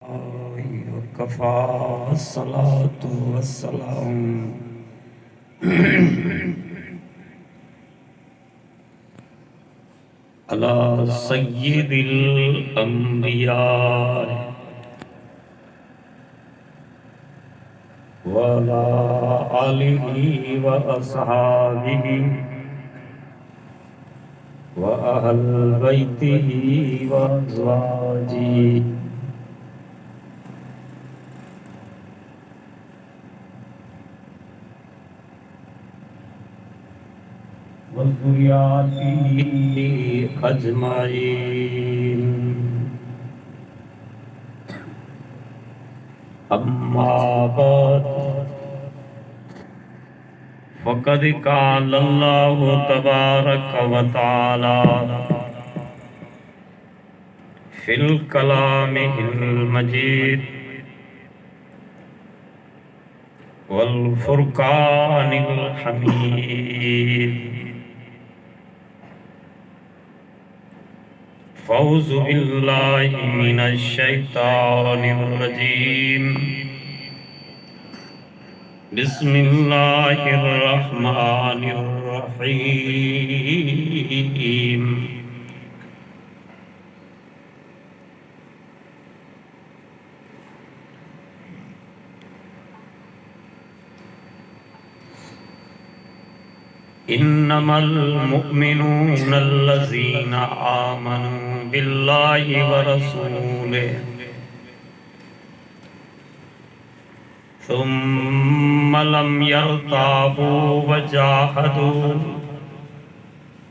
वकफ़ा अस्सलातु वस्सलाम अला सय्यिदिल अंबिया व अला आलिहि व अस्हाबिहि व अहल बैतिहि व अज़वाजिहि व ज़ुर्रिय्यतिहि अजमाइन। अम्मा बाद फ़क़द क़ाल अल्लाहु तबारक व तआला फ़िल कलामिहिल मजीद वल फ़ुरक़ानिल हमीद। फ़ौज़ु बिल्लाहि मिनश शैतानिर रजीम। बिस्मिल्लाहिर रहमानिर रहीम। इन्नमल मुअमिनूना अल्लज़ीना आमनू बिल्लाहि व रसूलिही सुम्मा लम यर्ताबू व जाहदू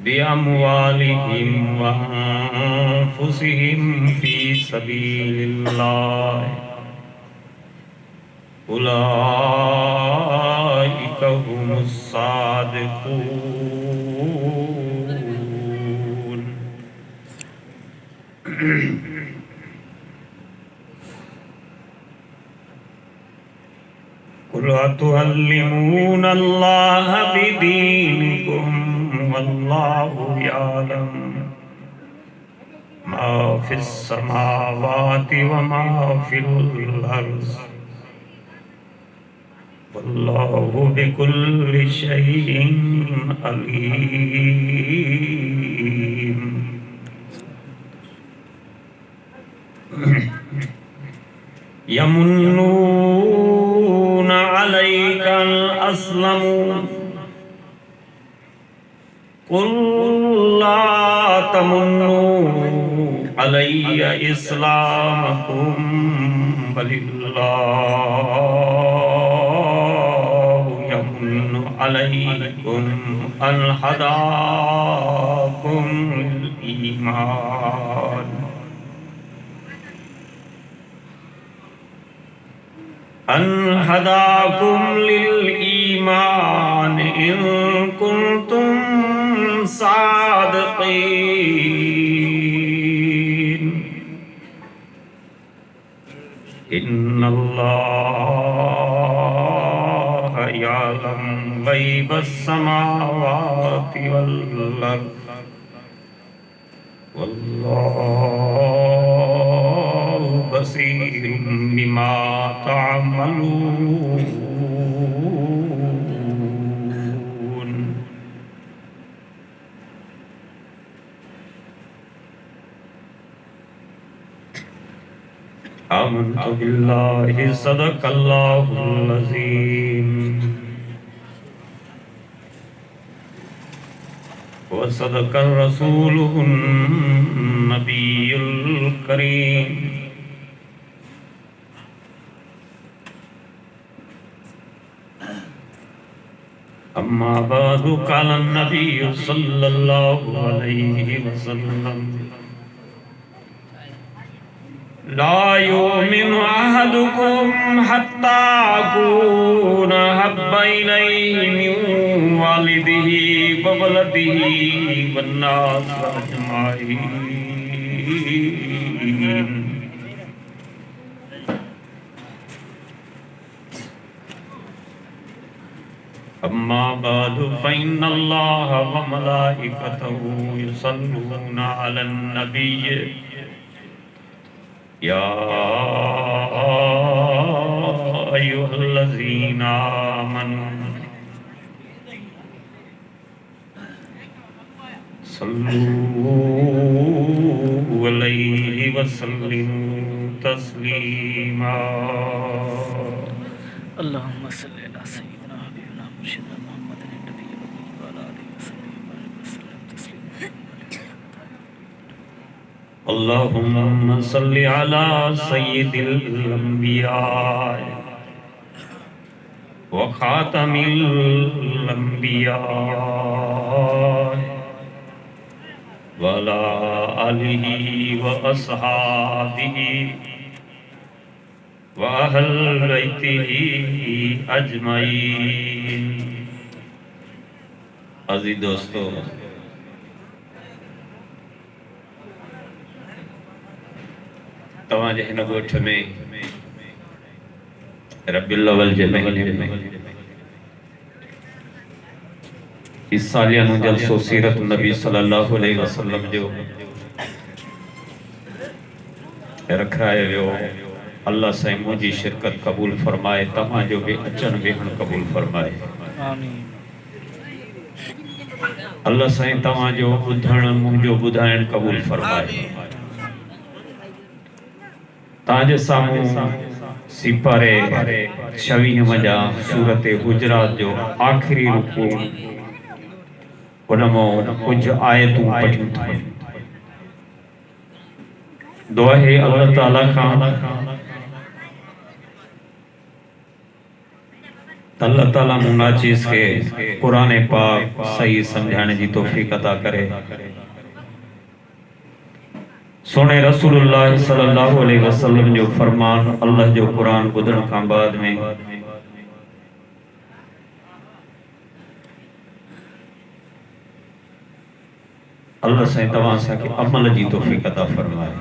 बिअमवालिहिम व अनफुसिहिम फी सबीलिल्लाह उलाइका हुमुस सादिकून। कुल अतुअल्लिमूना अल्लाह बिदीनिकुम वल्लाहु यअलम मा फिस समावाति व मा फिल अर्ज़ वल्लाहु बिकुल्लि शैइन अलीम। यमुन्नूना अलैका अन अस्लमू कुल ला तमुन्नू अलैया इस्लामकुम बलिल्लाहु यमुन्नु अलैकुम अन हदाकुम लिल ईमान। अन हदाकुम लिल ईमान इन कुंतुम सादिकीन। इन्नल्लाह यअलम गैबस समावाति वल अर्ज़ वल्लाहु बसीरुम बिमा तअमलून। आमन्तु बिल्लाहि सदक़ल्लाहुल अज़ीम व सदक़र रसूलुहुन नबियुल करीम। अम्मा बादु क़ाल नबिय्यु सल्लल्लाहु अलैहि वसल्लम ला युमिनु अहदुकुम हत्ता अकूना हब्बा इलैहि मिन वालिदिही व वलदिही वन्नास अजमाईन। अम्मा बादु फ़इन्नल्लाह व मलाइकतहु युसल्लूना अलन नबिय्य या वसल्लिम तस्लीमा। अल्लाहुम्मा सल्लि अला सय्यिदिना हबीबिना मुर्शिदना मुहम्मदिन नबी व अला आलिहि वसल्लम तस्लीमा। अल्लाहुम्मा सल्लि अला सय्यिदिल अंबिया व खातमिल अंबिया व अला आलिहि व अस्हाबिहि व अहल बैतिही अजमईन। अज़ीज़ दोस्तों, तव्हांजे हिन ॻोठ में रबीउल अव्वल जे महीने में इस सालियानो जलसो सीरत नबी सल्लल्लाहु अलैहि वसल्लम जो रखायो वियो। अल्लाह साईं मुंहिंजी शिरकत क़बूल फरमाए, तव्हांजो बि अचण वेहण क़बूल फरमाए। आमीन। अल्लाह साईं तव्हांजो ॿुधण मुंहिंजो ॿुधाइण क़बूल फरमाए। ताजे सामूं सिपारे 26 जा सूरत हुजरात जो आखिरी रुकू उनमो कुछ आयतूं पढ़ियूं था। दुआ है अल्लाह ताला खां अल्लाह ताला मुनाचिस के कुरान पाक सही समझाने की तौफीक अता करे। सोने रसूलुल्लाह सल्लल्लाहु अलैहि वसल्लम जो फरमान अल्लाह जो कुरान ॿुधण खां बाद में अल्लाह साईं तव्हां असांखे अमल जी तौफीक अता फरमाए।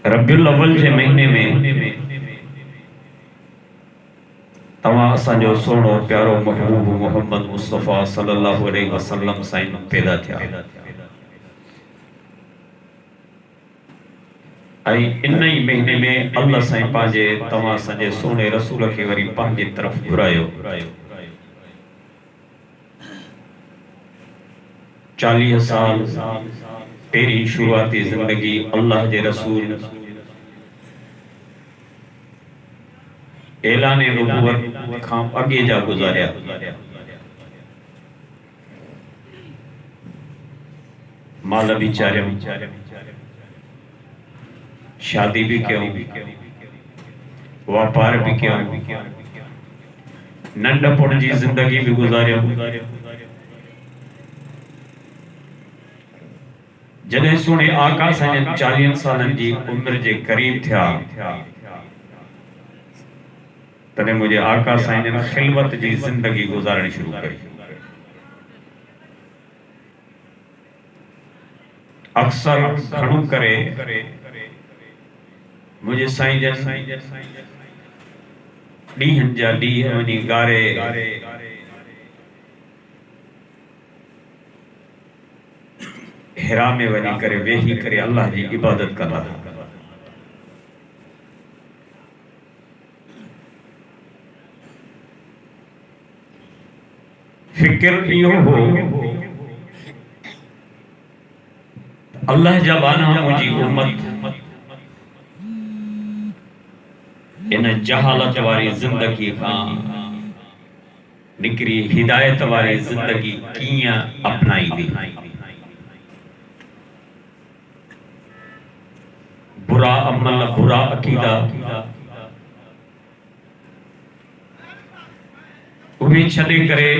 रबीउल अव्वल जे महीने में तव्हां असांजो सोनो प्यारो महबूब मोहम्मद मुस्तफ़ा सल्लल्लाहु अलैहि वसल्लम साईं पैदा थिया। आई इन ही महीने में अल्लाह साईं पंहिंजे तव्हां असांजे सोने रसूल खे वरी पंहिंजे तरफ़ घुरायो। 40 साल पहिरीं शुरूआती ज़िंदगी अल्लाह जे रसूल ऐलान नबूवत खां अगे जा गुज़ारिया। माल भी चारियो, शादी भी क्यों, व्यापार भी क्यों, नंढपण जी जिंदगी भी गुज़ारियो। जॾहिं सुणे आका साईं 40 सालन जी उम्र जे करीब थिया तॾहिं मुझे आका साईं ने खिलवत जी जिंदगी गुजारणी शुरू करी। अक्सर घणो करे मुझे साईं जन ॾींहंनि जा ॾींहं वञी गारे हिरा में वञी करे वेही करे अल्लाह जी इबादत कंदा। फिक्र इहो हो अल्लाह जा बाना मुंहिंजी उम्मत इन जहालत वारी जिंदगी खां निकरी हिदायत वारी जिंदगी कीअं अपनाईंदी। बुरा अमल, बुरा अकीदा उहे छॾे करे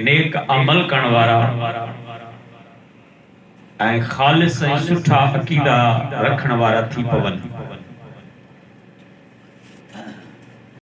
नेक अमल करण वारा ऐं ख़ालिस ऐं सुठा अकीदा रखण वारा थी पवनि।